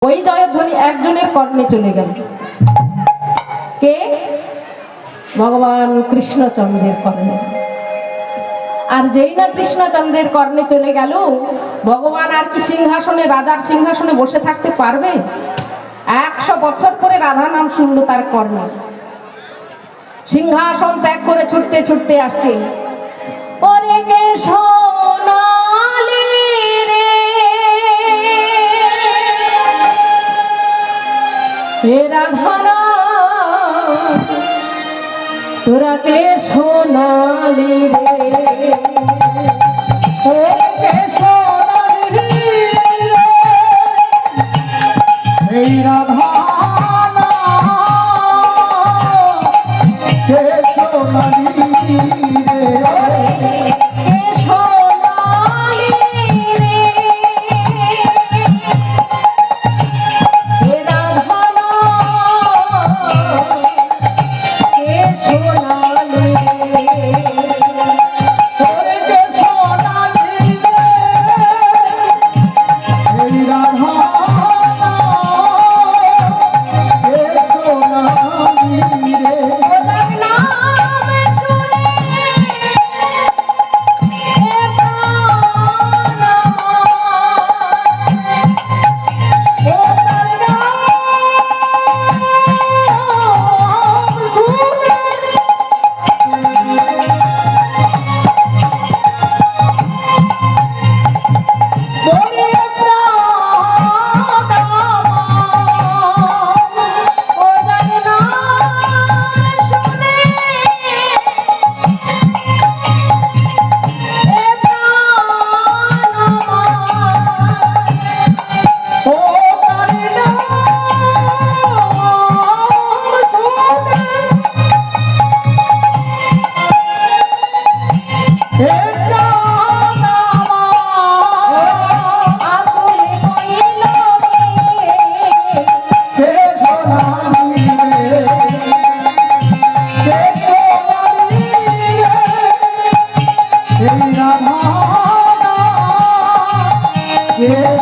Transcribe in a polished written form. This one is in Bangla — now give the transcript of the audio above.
ওই জয়ধ্বনি একজনের কর্ণে চলে গেল। কে? ভগবান কৃষ্ণচন্দ্রের কর্ণে। আর যেই না কৃষ্ণচন্দ্রের কর্ণে চলে গেল, ভগবান আর কি সিংহাসনে, রাজার সিংহাসনে বসে থাকতে পারবে? 100 বছর করে রাধা নাম শুনলো তার কর্ণে। সিংহাসন ত্যাগ করে ছুটতে ছুটতে আসছে। ওরে কে সোনালি রে রাধা, তোরা কে সোনালি রে, কে সোনালি রে রাধা, কে সোনালি রে, কে সোনালি রে, yeah.